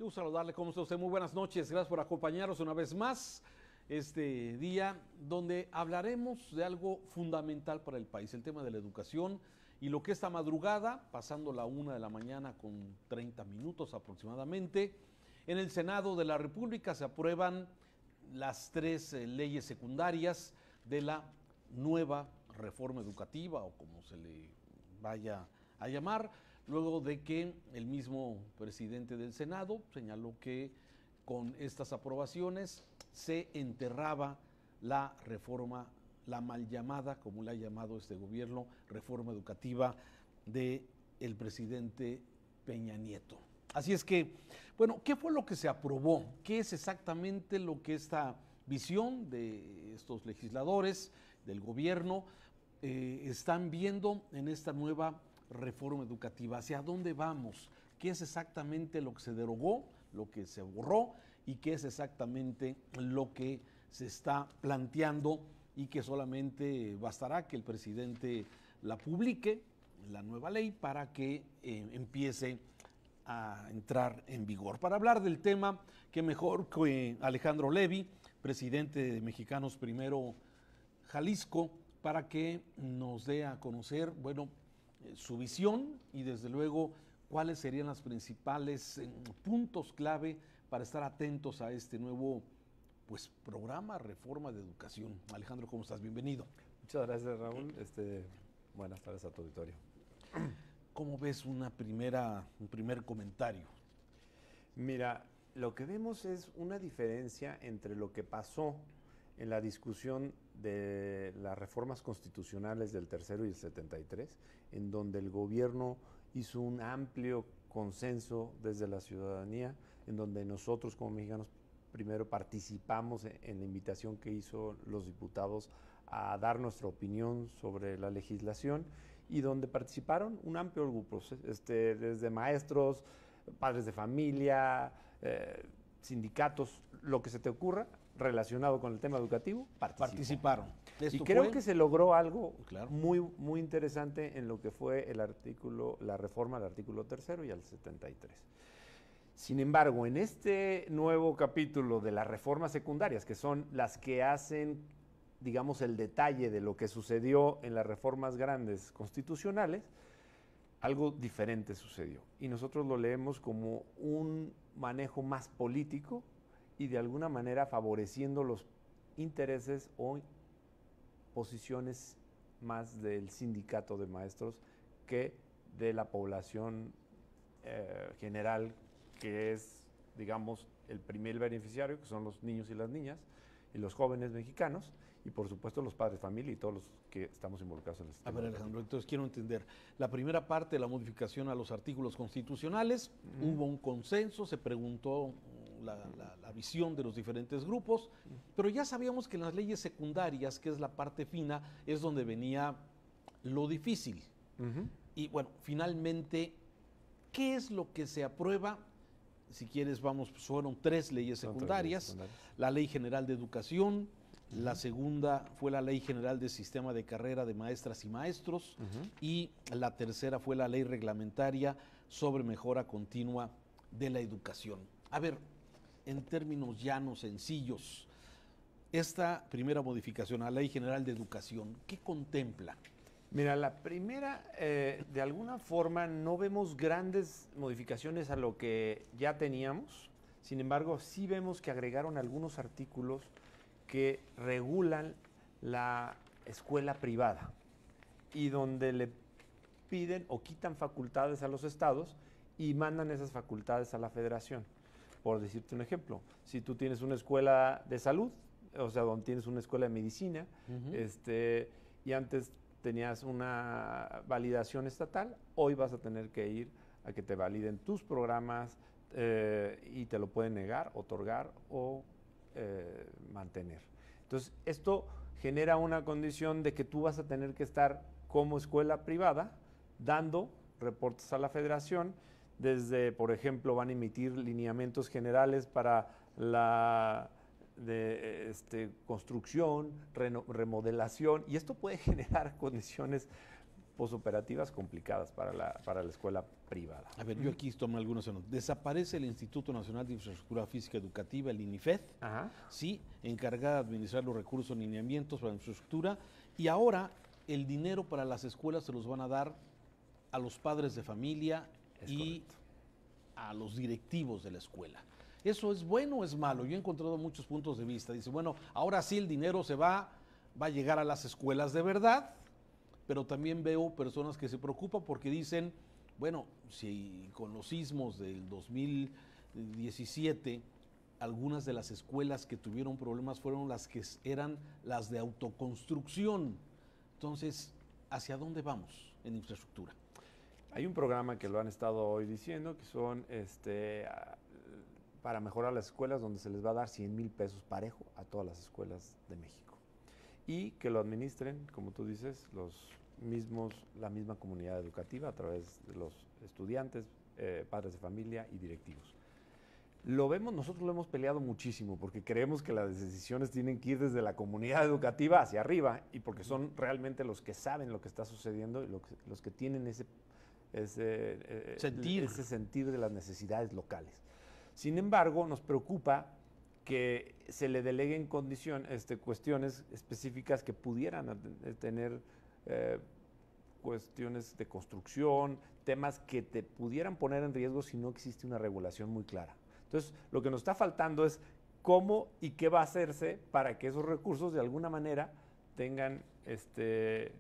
Qué gusto saludarle, ¿cómo está usted? Muy buenas noches, gracias por acompañarnos una vez más este día donde hablaremos de algo fundamental para el país, el tema de la educación y lo que esta madrugada, pasando la 1 de la mañana con 30 minutos aproximadamente, en el Senado de la República se aprueban las tres leyes secundarias de la nueva reforma educativa o como se le vaya a llamar, luego de que el mismo presidente del Senado señaló que con estas aprobaciones se enterraba la reforma, la mal llamada, como le ha llamado este gobierno, reforma educativa del presidente Peña Nieto. Así es que, bueno, ¿qué fue lo que se aprobó? ¿Qué es exactamente lo que esta visión de estos legisladores, del gobierno, están viendo en esta nueva reforma educativa? ¿Hacia dónde vamos? ¿Qué es exactamente lo que se derogó, lo que se borró y qué es exactamente lo que se está planteando y que solamente bastará que el presidente la publique, la nueva ley, para que empiece a entrar en vigor? Para hablar del tema, qué mejor que Alejandro Levy, presidente de Mexicanos Primero Jalisco, para que nos dé a conocer, bueno, su visión y desde luego cuáles serían los principales puntos clave para estar atentos a este nuevo programa, reforma de educación. Alejandro, ¿cómo estás? Bienvenido. Muchas gracias, Raúl. Buenas tardes a tu auditorio. ¿Cómo ves un primer comentario? Mira, lo que vemos es una diferencia entre lo que pasó en la discusión de las reformas constitucionales del tercero y el 73, en donde el gobierno hizo un amplio consenso desde la ciudadanía, en donde nosotros como mexicanos primero participamos en la invitación que hizo los diputados a dar nuestra opinión sobre la legislación y donde participaron un amplio grupo, desde maestros, padres de familia, sindicatos, lo que se te ocurra relacionado con el tema educativo, participaron. Y creo que se logró algo claro, muy interesante en lo que fue la reforma al artículo 3 y al 73. Sin embargo, en este nuevo capítulo de las reformas secundarias, que son las que hacen, digamos, el detalle de lo que sucedió en las reformas grandes constitucionales, algo diferente sucedió. Y nosotros lo leemos como un manejo más político y de alguna manera favoreciendo los intereses o posiciones más del sindicato de maestros que de la población general, que es, digamos, el primer beneficiario, que son los niños y las niñas, y los jóvenes mexicanos, y por supuesto los padres de familia y todos los que estamos involucrados en el sistema. A ver, Alejandro, entonces quiero entender. La primera parte de la modificación a los artículos constitucionales, hubo un consenso, se preguntó la visión de los diferentes grupos, pero ya sabíamos que en las leyes secundarias, que es la parte fina, es donde venía lo difícil. Y bueno, finalmente, ¿qué es lo que se aprueba? Si quieres, vamos, fueron tres leyes secundarias. La Ley General de Educación, la segunda fue la Ley General de Sistema de Carrera de Maestras y Maestros, y la tercera fue la Ley Reglamentaria sobre Mejora Continua de la Educación. A ver, en términos llanos, sencillos, esta primera modificación a la Ley General de Educación, ¿qué contempla? Mira, la primera, de alguna forma, no vemos grandes modificaciones a lo que ya teníamos. Sin embargo, sí vemos que agregaron algunos artículos que regulan la escuela privada y donde le piden o quitan facultades a los estados y mandan esas facultades a la federación. Por decirte un ejemplo, si tú tienes una escuela de salud, o sea, donde tienes una escuela de medicina, y antes tenías una validación estatal, hoy vas a tener que ir a que te validen tus programas y te lo pueden negar, otorgar o mantener. Entonces, esto genera una condición de que tú vas a tener que estar como escuela privada dando reportes a la federación, desde, por ejemplo, van a emitir lineamientos generales para la construcción, remodelación, y esto puede generar condiciones posoperativas complicadas para la escuela privada. A ver, yo aquí tomé algunos anotaciones. Desaparece el Instituto Nacional de Infraestructura Física Educativa, el INIFED, Ajá. sí, encargada de administrar los recursos y lineamientos para la infraestructura, y ahora el dinero para las escuelas se los van a dar a los padres de familia Es y correcto. a los directivos de la escuela. ¿Eso es bueno o es malo? Yo he encontrado muchos puntos de vista. Dice, bueno, ahora sí el dinero va a llegar a las escuelas de verdad, pero también veo personas que se preocupan porque dicen, bueno, si con los sismos del 2017, algunas de las escuelas que tuvieron problemas fueron las que eran las de autoconstrucción. Entonces, ¿hacia dónde vamos en infraestructura? Hay un programa que lo han estado hoy diciendo, que son para mejorar las escuelas, donde se les va a dar 100,000 pesos parejo a todas las escuelas de México. Y que lo administren, como tú dices, la misma comunidad educativa a través de los estudiantes, padres de familia y directivos. Nosotros lo hemos peleado muchísimo porque creemos que las decisiones tienen que ir desde la comunidad educativa hacia arriba y porque son realmente los que saben lo que está sucediendo y los que tienen ese sentir de las necesidades locales. Sin embargo, nos preocupa que se le deleguen cuestiones específicas que pudieran tener cuestiones de construcción, temas que te pudieran poner en riesgo si no existe una regulación muy clara. Entonces, lo que nos está faltando es cómo y qué va a hacerse para que esos recursos de alguna manera tengan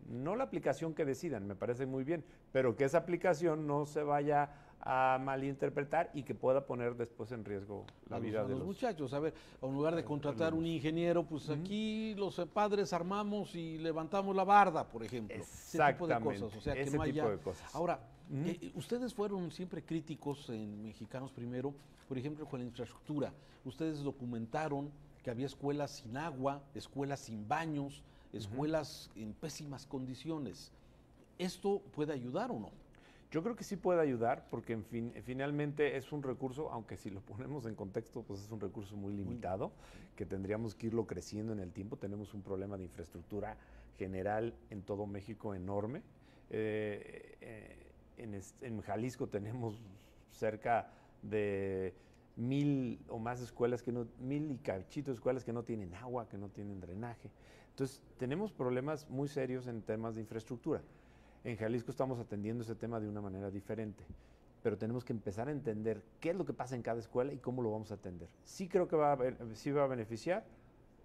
no la aplicación que decidan, me parece muy bien, pero que esa aplicación no se vaya a malinterpretar y que pueda poner después en riesgo la vida de los muchachos. A ver, en lugar de contratar un ingeniero, pues aquí los padres armamos y levantamos la barda, por ejemplo. Exactamente. Ese tipo de cosas. O sea, ese que no haya... tipo de cosas. Ahora, ustedes fueron siempre críticos en Mexicanos Primero, por ejemplo, con la infraestructura. Ustedes documentaron que había escuelas sin agua, escuelas sin baños, escuelas en pésimas condiciones. ¿Esto puede ayudar o no? Yo creo que sí puede ayudar porque finalmente es un recurso, aunque si lo ponemos en contexto, pues es un recurso muy limitado, que tendríamos que irlo creciendo en el tiempo. Tenemos un problema de infraestructura general en todo México enorme. En Jalisco tenemos cerca de 1,000 o más escuelas, 1,000 y cachito escuelas que no tienen agua, que no tienen drenaje. Entonces, tenemos problemas muy serios en temas de infraestructura. En Jalisco estamos atendiendo ese tema de una manera diferente, pero tenemos que empezar a entender qué es lo que pasa en cada escuela y cómo lo vamos a atender. Sí creo que sí va a beneficiar,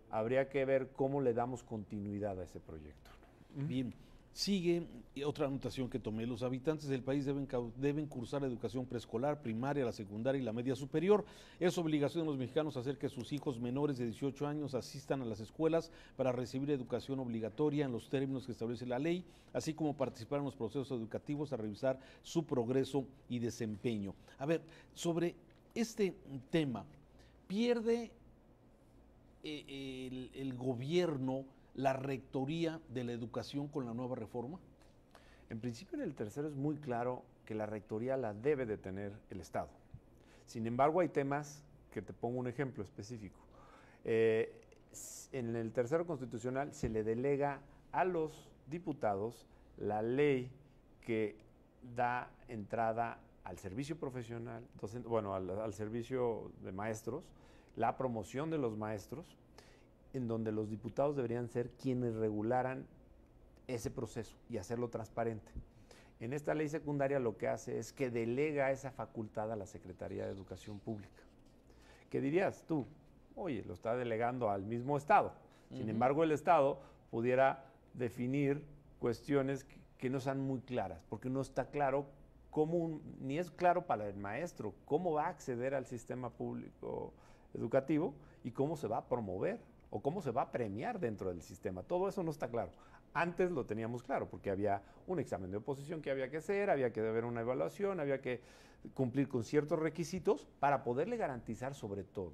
habría que ver cómo le damos continuidad a ese proyecto. Bien, sigue otra anotación que tomé. Los habitantes del país deben cursar educación preescolar, primaria, la secundaria y la media superior. Es obligación de los mexicanos hacer que sus hijos menores de 18 años asistan a las escuelas para recibir educación obligatoria en los términos que establece la ley, así como participar en los procesos educativos a revisar su progreso y desempeño. A ver, sobre este tema, ¿pierde el gobierno la rectoría de la educación con la nueva reforma? En principio, en el tercero es muy claro que la rectoría la debe de tener el Estado. Sin embargo, hay temas que te pongo un ejemplo específico. En el tercero constitucional se le delega a los diputados la ley que da entrada al servicio profesional, al servicio de maestros, la promoción de los maestros, en donde los diputados deberían ser quienes regularan ese proceso y hacerlo transparente. En esta ley secundaria lo que hace es que delega esa facultad a la Secretaría de Educación Pública. ¿Qué dirías tú? Oye, lo está delegando al mismo Estado. Sin embargo, el Estado pudiera definir cuestiones que no sean muy claras, porque no está claro ni es claro para el maestro cómo va a acceder al sistema público educativo y cómo se va a promover o cómo se va a premiar dentro del sistema. Todo eso no está claro. Antes lo teníamos claro, porque había un examen de oposición que había que hacer, había que haber una evaluación, había que cumplir con ciertos requisitos para poderle garantizar sobre todo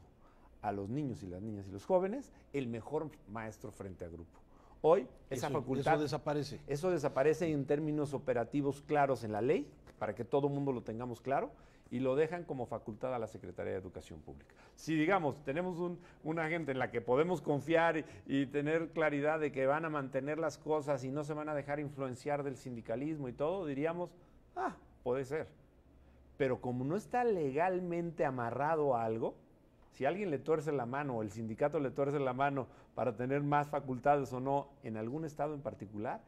a los niños y las niñas y los jóvenes el mejor maestro frente a grupo. Hoy esa facultad... Eso desaparece. Eso desaparece en términos operativos claros en la ley, para que todo el mundo lo tengamos claro, y lo dejan como facultad a la Secretaría de Educación Pública. Si, digamos, tenemos una gente en la que podemos confiar y tener claridad de que van a mantener las cosas y no se van a dejar influenciar del sindicalismo y todo, diríamos, puede ser. Pero como no está legalmente amarrado a algo, si alguien le tuerce la mano o el sindicato le tuerce la mano para tener más facultades o no en algún estado en particular,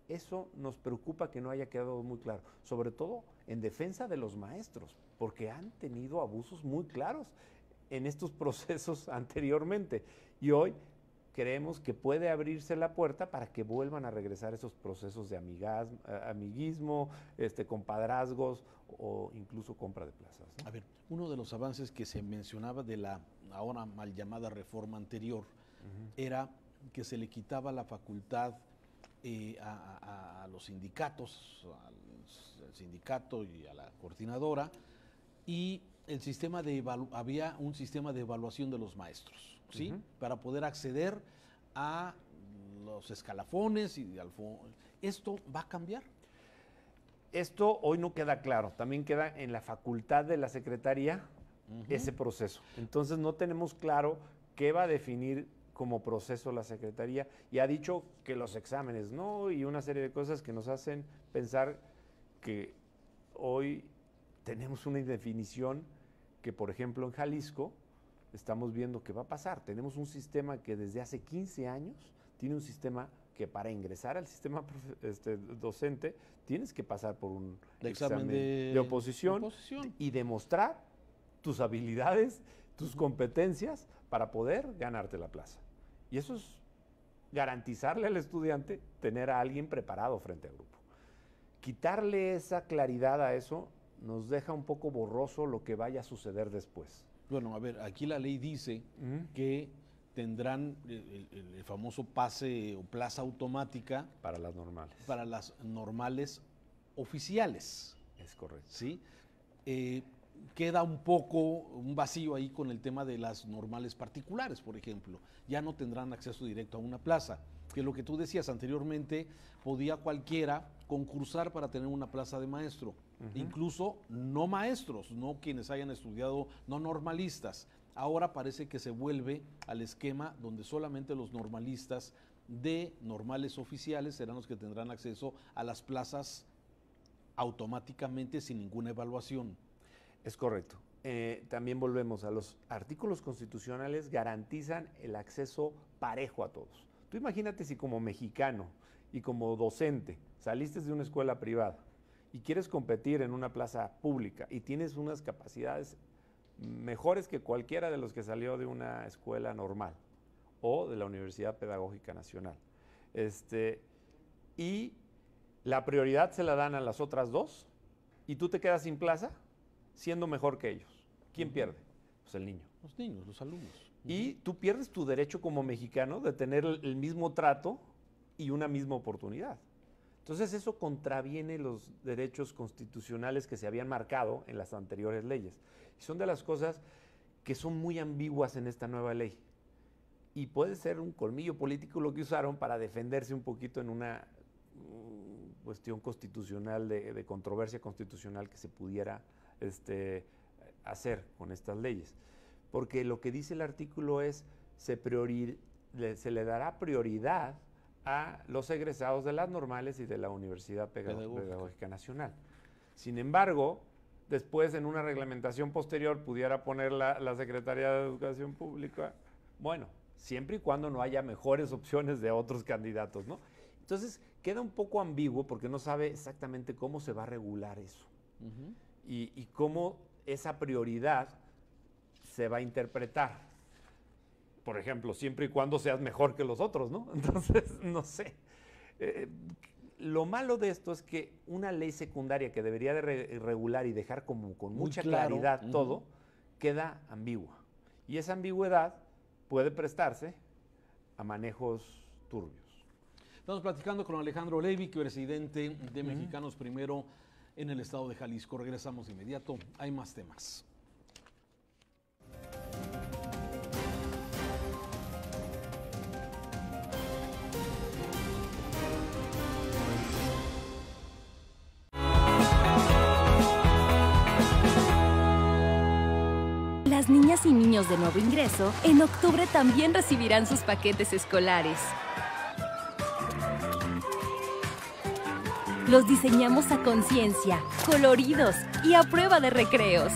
eso nos preocupa que no haya quedado muy claro, sobre todo en defensa de los maestros, porque han tenido abusos muy claros en estos procesos anteriormente y hoy creemos que puede abrirse la puerta para que vuelvan a regresar esos procesos de amiguismo, compadrazgos o incluso compra de plazas, ¿no? A ver, uno de los avances que se mencionaba de la ahora mal llamada reforma anterior era que se le quitaba la facultad a los sindicatos, al sindicato y a la coordinadora, y el sistema había un sistema de evaluación de los maestros, ¿sí? Para poder acceder a los escalafones y ¿esto va a cambiar? Esto hoy no queda claro, también queda en la facultad de la Secretaría ese proceso. Entonces no tenemos claro qué va a definir como proceso la Secretaría y ha dicho que los exámenes no y una serie de cosas que nos hacen pensar que hoy tenemos una indefinición que, por ejemplo, en Jalisco estamos viendo que va a pasar. Tenemos un sistema que desde hace 15 años tiene un sistema que para ingresar al sistema docente tienes que pasar por un examen de oposición y demostrar tus habilidades, tus competencias para poder ganarte la plaza. Y eso es garantizarle al estudiante tener a alguien preparado frente al grupo. Quitarle esa claridad a eso nos deja un poco borroso lo que vaya a suceder después. Bueno, a ver, aquí la ley dice que tendrán el famoso pase o plaza automática para las normales. Para las normales oficiales. Es correcto. ¿Sí? Queda un vacío ahí con el tema de las normales particulares, por ejemplo. Ya no tendrán acceso directo a una plaza, que lo que tú decías anteriormente, podía cualquiera concursar para tener una plaza de maestro, incluso no maestros, no quienes hayan estudiado, no normalistas. Ahora parece que se vuelve al esquema donde solamente los normalistas de normales oficiales serán los que tendrán acceso a las plazas automáticamente sin ninguna evaluación. Es correcto. También volvemos a los artículos constitucionales, garantizan el acceso parejo a todos. Tú imagínate si como mexicano y como docente saliste de una escuela privada y quieres competir en una plaza pública y tienes unas capacidades mejores que cualquiera de los que salió de una escuela normal o de la Universidad Pedagógica Nacional. Y la prioridad se la dan a las otras dos y tú te quedas sin plaza siendo mejor que ellos. ¿Quién pierde? Pues el niño. Los niños, los alumnos. Y tú pierdes tu derecho como mexicano de tener el mismo trato y una misma oportunidad. Entonces eso contraviene los derechos constitucionales que se habían marcado en las anteriores leyes. Y son de las cosas que son muy ambiguas en esta nueva ley. Y puede ser un colmillo político lo que usaron para defenderse un poquito en una cuestión constitucional, de controversia constitucional que se pudiera hacer con estas leyes. Porque lo que dice el artículo es, se le dará prioridad a los egresados de las normales y de la Universidad Pedagógica Nacional. Sin embargo, después en una reglamentación posterior pudiera poner la Secretaría de Educación Pública, bueno, siempre y cuando no haya mejores opciones de otros candidatos, ¿no? Entonces, queda un poco ambiguo porque no sabe exactamente cómo se va a regular eso y cómo esa prioridad se va a interpretar. Por ejemplo, siempre y cuando seas mejor que los otros, ¿no? Entonces, no sé. Lo malo de esto es que una ley secundaria que debería de regular y dejar como con mucha claridad todo, queda ambigua. Y esa ambigüedad puede prestarse a manejos turbios. Estamos platicando con Alejandro Levy, presidente de Mexicanos Primero en el estado de Jalisco. Regresamos de inmediato. Hay más temas. niñas y niños de nuevo ingreso en octubre también recibirán sus paquetes escolares. Los diseñamos a conciencia, coloridos y a prueba de recreos.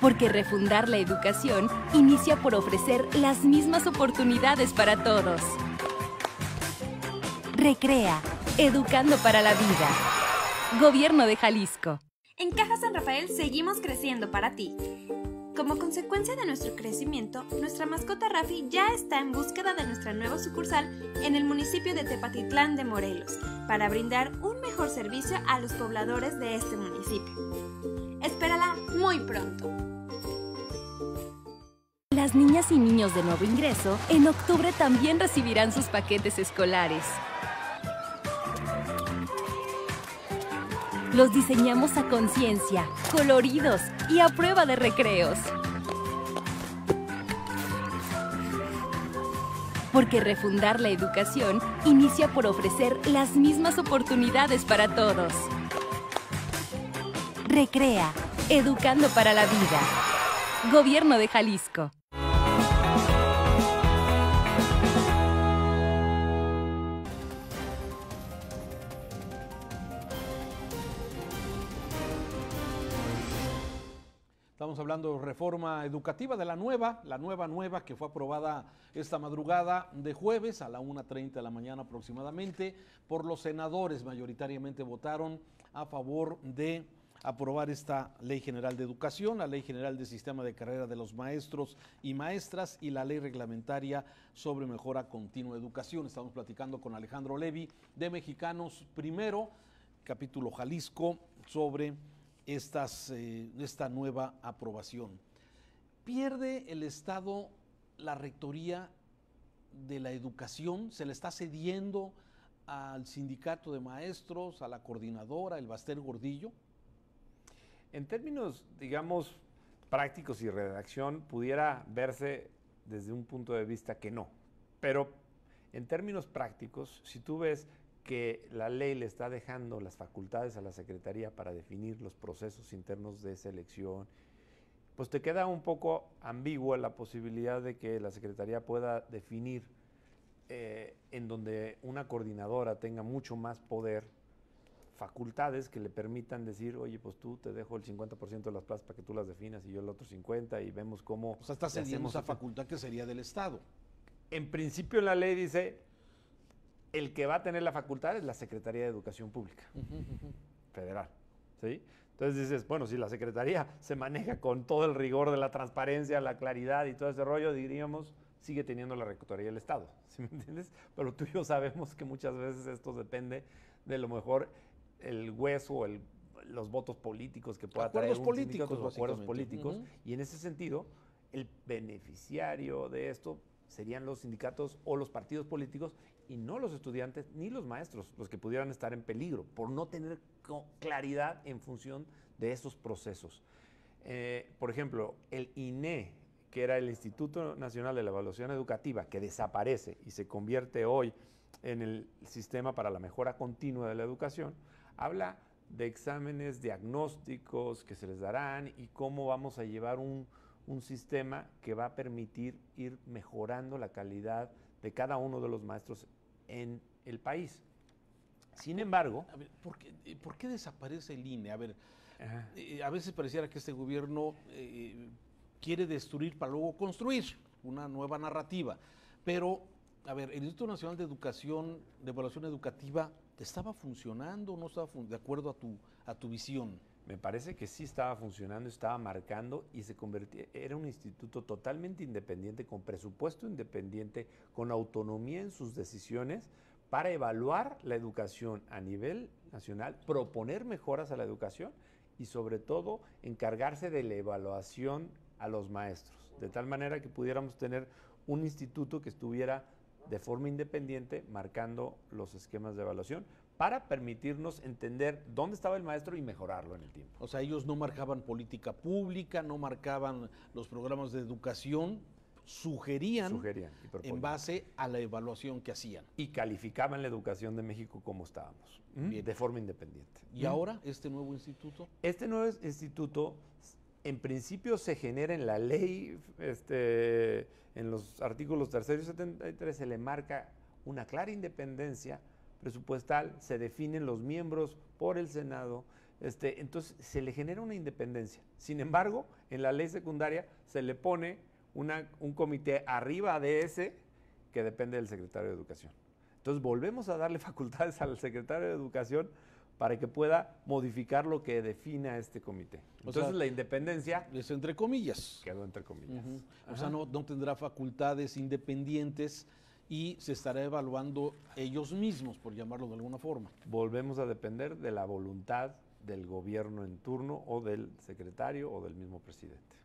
Porque refundar la educación inicia por ofrecer las mismas oportunidades para todos. Recrea, educando para la vida. Gobierno de Jalisco. En Caja San Rafael seguimos creciendo para ti. Como consecuencia de nuestro crecimiento, nuestra mascota Rafi ya está en búsqueda de nuestra nueva sucursal en el municipio de Tepatitlán de Morelos, para brindar un mejor servicio a los pobladores de este municipio. Espérala muy pronto. Las niñas y niños de nuevo ingreso en octubre también recibirán sus paquetes escolares. Los diseñamos a conciencia, coloridos y a prueba de recreos. Porque refundar la educación inicia por ofrecer las mismas oportunidades para todos. Recrea, educando para la vida. Gobierno de Jalisco. Estamos hablando de reforma educativa de la nueva que fue aprobada esta madrugada de jueves a la 1:30 de la mañana aproximadamente por los senadores. Mayoritariamente votaron a favor de aprobar esta Ley General de Educación, la Ley General de Sistema de Carrera de los Maestros y Maestras y la Ley Reglamentaria sobre Mejora Continua de Educación. Estamos platicando con Alejandro Levy de Mexicanos Primero, capítulo Jalisco, sobre esta nueva aprobación. ¿Pierde el Estado la rectoría de la educación? ¿Se le está cediendo al sindicato de maestros, a la coordinadora, el Baster Gordillo? En términos, digamos, prácticos y redacción, pudiera verse desde un punto de vista que no. Pero en términos prácticos, si tú ves que la ley le está dejando las facultades a la Secretaría para definir los procesos internos de selección, pues te queda un poco ambigua la posibilidad de que la Secretaría pueda definir en donde una coordinadora tenga mucho más poder, facultades que le permitan decir, oye, pues tú te dejo el 50% de las plazas para que tú las definas y yo el otro 50% y vemos cómo... O sea, está cediendo esa facultad que sería del Estado. En principio la ley dice... El que va a tener la facultad es la Secretaría de Educación Pública Federal, ¿sí? Entonces dices, bueno, si la Secretaría se maneja con todo el rigor de la transparencia, la claridad y todo ese rollo, diríamos, sigue teniendo la Rectoría del Estado, ¿sí me entiendes? Pero tú y yo sabemos que muchas veces esto depende de lo mejor el hueso, los votos políticos que pueda traer un sindicato, los acuerdos políticos, y en ese sentido, el beneficiario de esto serían los sindicatos o los partidos políticos y no los estudiantes ni los maestros los que pudieran estar en peligro por no tener claridad en función de esos procesos. Por ejemplo, el INE, que era el Instituto Nacional de la Evaluación Educativa, que desaparece y se convierte hoy en el Sistema para la Mejora Continua de la Educación, habla de exámenes diagnósticos que se les darán y cómo vamos a llevar un sistema que va a permitir ir mejorando la calidad de cada uno de los maestros en el país. Sin embargo... A ver, ¿por qué desaparece el INE? A ver, a veces pareciera que este gobierno quiere destruir para luego construir una nueva narrativa, pero, a ver, el Instituto Nacional de Educación, de Evaluación Educativa, ¿estaba funcionando o no estaba de acuerdo a tu visión? Me parece que sí estaba funcionando, estaba marcando y se convertía, era un instituto totalmente independiente, con presupuesto independiente, con autonomía en sus decisiones para evaluar la educación a nivel nacional, proponer mejoras a la educación y sobre todo encargarse de la evaluación a los maestros, de tal manera que pudiéramos tener un instituto que estuviera de forma independiente marcando los esquemas de evaluación, para permitirnos entender dónde estaba el maestro y mejorarlo en el tiempo. O sea, ellos no marcaban política pública, no marcaban los programas de educación, sugerían y en proponían. base a la evaluación que hacían. Y calificaban la educación de México como estábamos, Bien. de forma independiente. ¿Y ahora este nuevo instituto? Este nuevo instituto, en principio, se genera en la ley, en los artículos 3 y 73, se le marca una clara independencia presupuestal, se definen los miembros por el Senado, entonces se le genera una independencia. Sin embargo, en la ley secundaria se le pone un comité arriba de ese que depende del secretario de Educación. Entonces volvemos a darle facultades al secretario de Educación para que pueda modificar lo que defina este comité. Entonces la independencia Es entre comillas. quedó entre comillas. O sea, no tendrá facultades independientes y se estará evaluando ellos mismos, por llamarlo de alguna forma. Volvemos a depender de la voluntad del gobierno en turno o del secretario o del mismo presidente.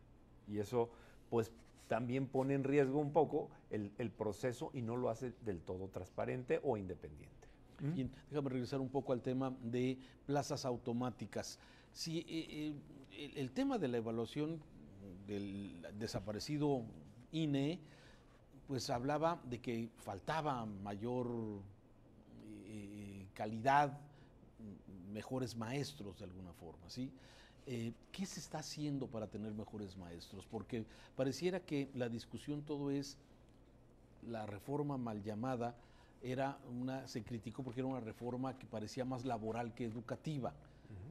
Y eso, pues, también pone en riesgo un poco el proceso y no lo hace del todo transparente o independiente. Bien, déjame regresar un poco al tema de plazas automáticas. Si el tema de la evaluación del desaparecido INE, pues hablaba de que faltaba mayor calidad, mejores maestros de alguna forma, ¿sí? ¿Qué se está haciendo para tener mejores maestros? Porque pareciera que la discusión todo es la reforma mal llamada, se criticó porque era una reforma que parecía más laboral que educativa.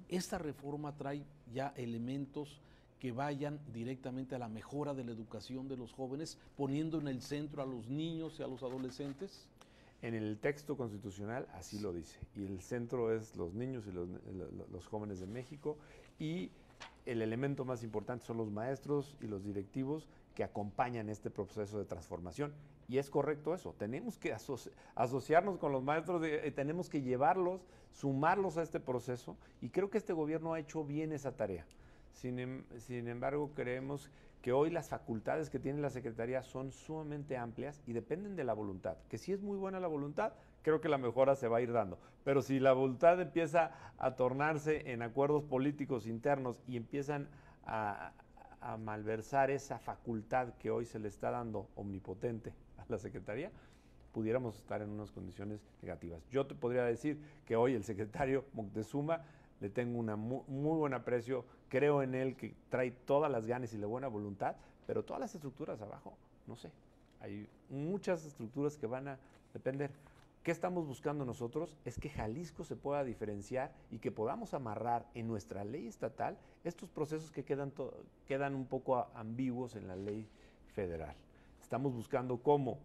Esta reforma trae ya elementos que vayan directamente a la mejora de la educación de los jóvenes, poniendo en el centro a los niños y a los adolescentes. En el texto constitucional así lo dice, y el centro es los niños y los jóvenes de México, y el elemento más importante son los maestros y los directivos que acompañan este proceso de transformación. Y es correcto eso, tenemos que asociarnos con los maestros, tenemos que llevarlos, sumarlos a este proceso, y creo que este gobierno ha hecho bien esa tarea. Sin embargo, creemos que hoy las facultades que tiene la Secretaría son sumamente amplias y dependen de la voluntad, que si es muy buena la voluntad, creo que la mejora se va a ir dando. Pero si la voluntad empieza a tornarse en acuerdos políticos internos y empiezan a malversar esa facultad que hoy se le está dando omnipotente a la Secretaría, pudiéramos estar en unas condiciones negativas. Yo te podría decir que hoy el secretario Moctezuma le tengo un muy buen aprecio, creo en él, que trae todas las ganas y la buena voluntad, pero todas las estructuras abajo, no sé, hay muchas estructuras que van a depender. ¿Qué estamos buscando nosotros? Es que Jalisco se pueda diferenciar y que podamos amarrar en nuestra ley estatal estos procesos que quedan un poco ambiguos en la ley federal. Estamos buscando cómo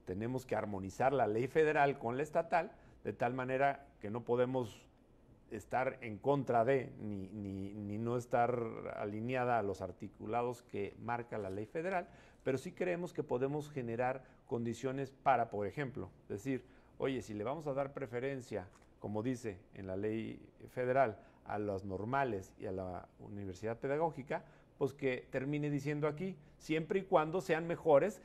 tenemos que armonizar la ley federal con la estatal, de tal manera que no podemos estar en contra de, ni no estar alineada a los articulados que marca la ley federal, pero sí creemos que podemos generar condiciones para, por ejemplo, decir, oye, si le vamos a dar preferencia, como dice en la ley federal, a los normales y a la universidad pedagógica, pues que termine diciendo aquí, siempre y cuando sean mejores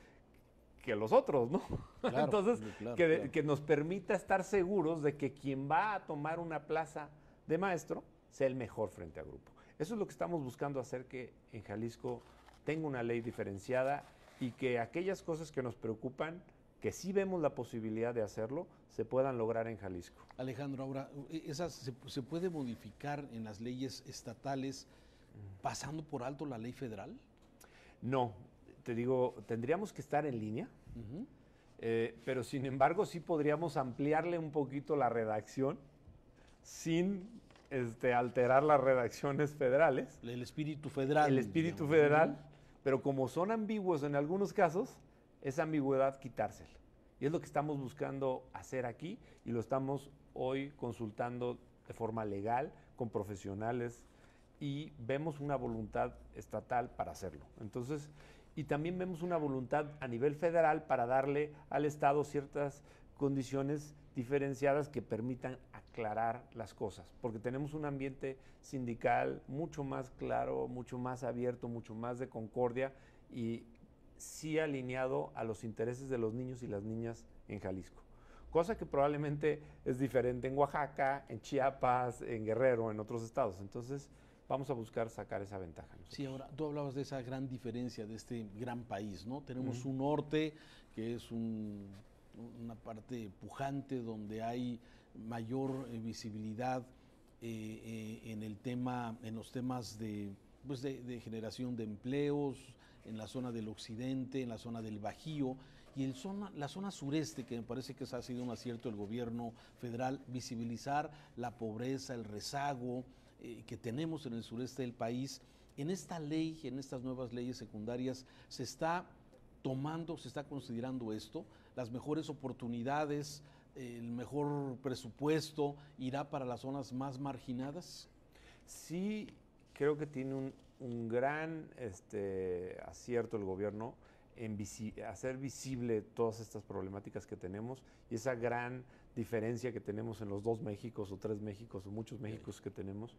que los otros, ¿no? Claro, entonces, claro, que nos permita estar seguros de que quien va a tomar una plaza de maestro sea el mejor frente a grupo. Eso es lo que estamos buscando hacer, que en Jalisco tenga una ley diferenciada y que aquellas cosas que nos preocupan, que sí vemos la posibilidad de hacerlo, se puedan lograr en Jalisco. Alejandro, ahora, ¿esas se puede modificar en las leyes estatales pasando por alto la ley federal? No, te digo, tendríamos que estar en línea, pero sin embargo sí podríamos ampliarle un poquito la redacción sin alterar las redacciones federales. El espíritu federal. El espíritu federal, pero como son ambiguos en algunos casos, esa ambigüedad quitársela. Y es lo que estamos buscando hacer aquí y lo estamos hoy consultando de forma legal con profesionales y vemos una voluntad estatal para hacerlo. Entonces, y también vemos una voluntad a nivel federal para darle al Estado ciertas condiciones diferenciadas que permitan aclarar las cosas, porque tenemos un ambiente sindical mucho más claro, mucho más abierto, mucho más de concordia y sí alineado a los intereses de los niños y las niñas en Jalisco. Cosa que probablemente es diferente en Oaxaca, en Chiapas, en Guerrero, en otros estados. Entonces, vamos a buscar sacar esa ventaja nosotros. Sí, ahora tú hablabas de esa gran diferencia de este gran país, ¿no? Tenemos un norte que es una parte pujante donde hay mayor visibilidad en los temas pues de generación de empleos, en la zona del occidente, en la zona del Bajío, y la zona sureste, que me parece que ha sido un acierto del gobierno federal, visibilizar la pobreza, el rezago que tenemos en el sureste del país. En esta ley, en estas nuevas leyes secundarias, se está considerando esto, las mejores oportunidades, el mejor presupuesto irá para las zonas más marginadas. Sí, creo que tiene un gran acierto el gobierno en hacer visible todas estas problemáticas que tenemos y esa gran diferencia que tenemos en los 2 Méxicos o 3 Méxicos o muchos Méxicos que tenemos,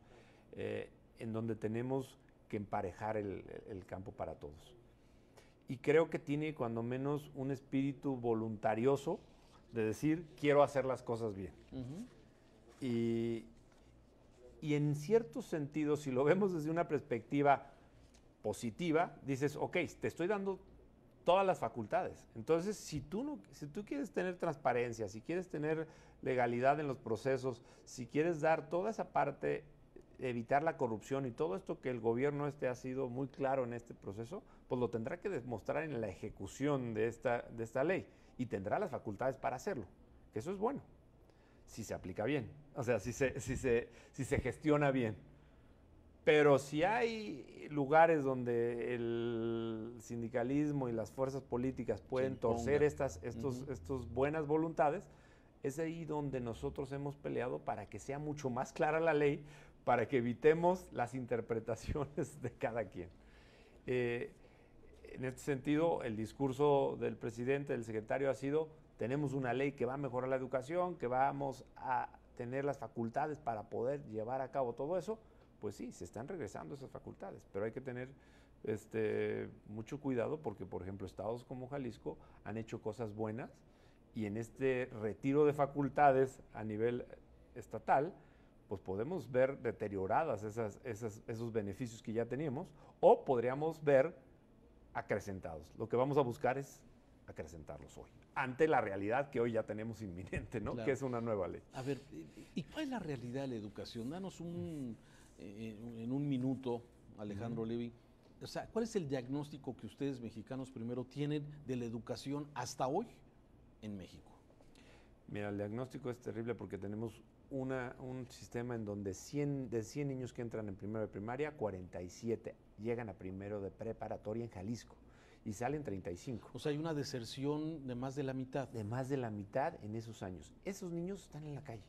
en donde tenemos que emparejar el campo para todos. Y creo que tiene cuando menos un espíritu voluntarioso de decir, quiero hacer las cosas bien. Y en cierto sentido, si lo vemos desde una perspectiva positiva, dices, ok, te estoy dando todas las facultades. Entonces, si tú quieres tener transparencia, si quieres tener legalidad en los procesos, si quieres dar toda esa parte, evitar la corrupción y todo esto que el gobierno ha sido muy claro en este proceso, pues lo tendrá que demostrar en la ejecución de esta ley y tendrá las facultades para hacerlo, que eso es bueno, si se aplica bien, o sea, si se gestiona bien. Pero si hay lugares donde el sindicalismo y las fuerzas políticas pueden torcer estas buenas voluntades, es ahí donde nosotros hemos peleado para que sea mucho más clara la ley, para que evitemos las interpretaciones de cada quien. En este sentido, el discurso del presidente, del secretario, ha sido, tenemos una ley que va a mejorar la educación, que vamos a tener las facultades para poder llevar a cabo todo eso. Pues sí, se están regresando esas facultades, pero hay que tener mucho cuidado porque, por ejemplo, estados como Jalisco han hecho cosas buenas y en este retiro de facultades a nivel estatal, pues podemos ver deterioradas esos beneficios que ya teníamos o podríamos ver acrecentados. Lo que vamos a buscar es acrecentarlos hoy, ante la realidad que hoy ya tenemos inminente, ¿no? Claro. Que es una nueva ley. A ver, ¿y cuál es la realidad de la educación? Danos en un minuto, Alejandro Levy, o sea, ¿cuál es el diagnóstico que ustedes mexicanos primero tienen de la educación hasta hoy en México? Mira, el diagnóstico es terrible porque tenemos un sistema en donde de 100 niños que entran en primero de primaria, 47 llegan a primero de preparatoria en Jalisco y salen 35. O sea, hay una deserción de más de la mitad. De más de la mitad en esos años. Esos niños están en la calle.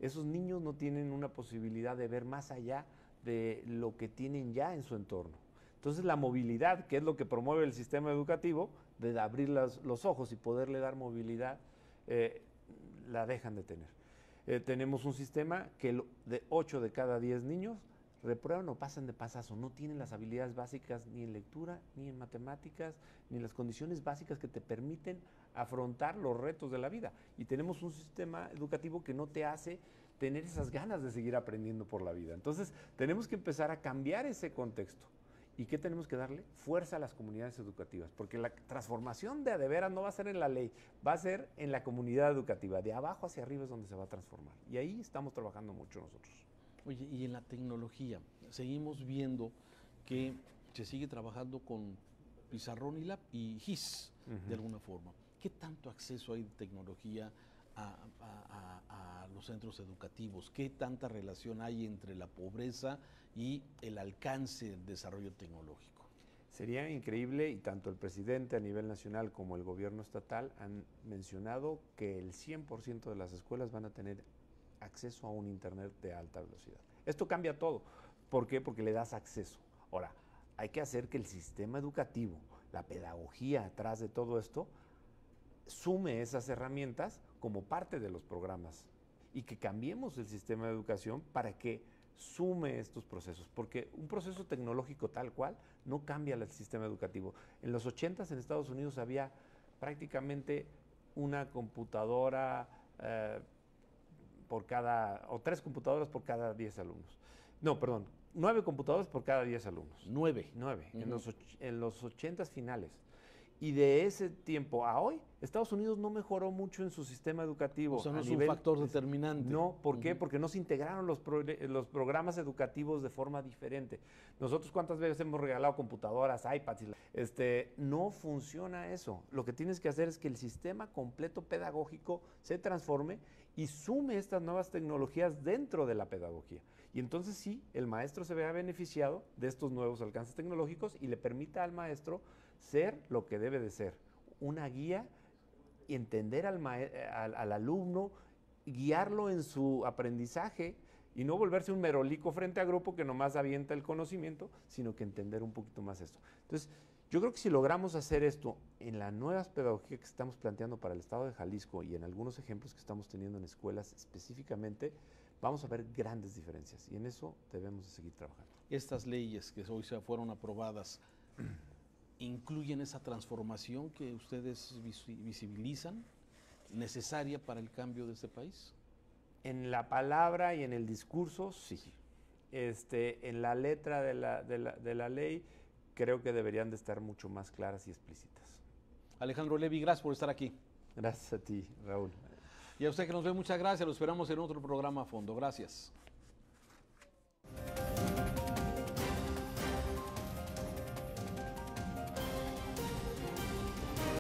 Esos niños no tienen una posibilidad de ver más allá de lo que tienen ya en su entorno. Entonces la movilidad, que es lo que promueve el sistema educativo, de abrir los ojos y poderle dar movilidad, la dejan de tener. Tenemos un sistema que de 8 de cada 10 niños reprueban o pasan de pasazo, no tienen las habilidades básicas ni en lectura, ni en matemáticas, ni en las condiciones básicas que te permiten afrontar los retos de la vida. Y tenemos un sistema educativo que no te hace tener esas ganas de seguir aprendiendo por la vida. Entonces, tenemos que empezar a cambiar ese contexto. ¿Y qué tenemos que darle? Fuerza a las comunidades educativas, porque la transformación de veras no va a ser en la ley, va a ser en la comunidad educativa. De abajo hacia arriba es donde se va a transformar. Y ahí estamos trabajando mucho nosotros. Oye, y en la tecnología, seguimos viendo que se sigue trabajando con pizarrón y GIS, de alguna forma. ¿Qué tanto acceso hay de tecnología a los centros educativos? ¿Qué tanta relación hay entre la pobreza y el alcance del desarrollo tecnológico? Sería increíble, y tanto el presidente a nivel nacional como el gobierno estatal han mencionado que el 100% de las escuelas van a tener acceso a un internet de alta velocidad. Esto cambia todo. ¿Por qué? Porque le das acceso. Ahora, hay que hacer que el sistema educativo, la pedagogía atrás de todo esto, sume esas herramientas como parte de los programas y que cambiemos el sistema de educación para que sume estos procesos, porque un proceso tecnológico tal cual no cambia el sistema educativo. En los 80s en Estados Unidos había prácticamente una computadora o 3 computadoras por cada 10 alumnos. No, perdón, 9 computadores por cada 10 alumnos. 9. 9, en los 80s finales. Y de ese tiempo a hoy, Estados Unidos no mejoró mucho en su sistema educativo. O sea, no es un factor determinante. No, ¿por qué? Porque no se integraron los programas educativos de forma diferente. Nosotros, ¿cuántas veces hemos regalado computadoras, iPads? No funciona eso. Lo que tienes que hacer es que el sistema completo pedagógico se transforme y sume estas nuevas tecnologías dentro de la pedagogía. Y entonces sí, el maestro se vea beneficiado de estos nuevos alcances tecnológicos y le permita al maestro ser lo que debe de ser, una guía y entender al alumno, guiarlo en su aprendizaje y no volverse un merolico frente a grupo que nomás avienta el conocimiento, sino que entender un poquito más esto. Entonces, yo creo que si logramos hacer esto en las nuevas pedagogías que estamos planteando para el estado de Jalisco y en algunos ejemplos que estamos teniendo en escuelas específicamente, vamos a ver grandes diferencias y en eso debemos de seguir trabajando. Estas leyes que hoy se fueron aprobadas incluyen esa transformación que ustedes visibilizan necesaria para el cambio de este país. En la palabra y en el discurso, sí. En la letra de la ley, creo que deberían de estar mucho más claras y explícitas. Alejandro Levy, gracias por estar aquí. Gracias a ti, Raúl. Y a usted que nos ve, muchas gracias. Lo esperamos en otro programa a fondo. Gracias.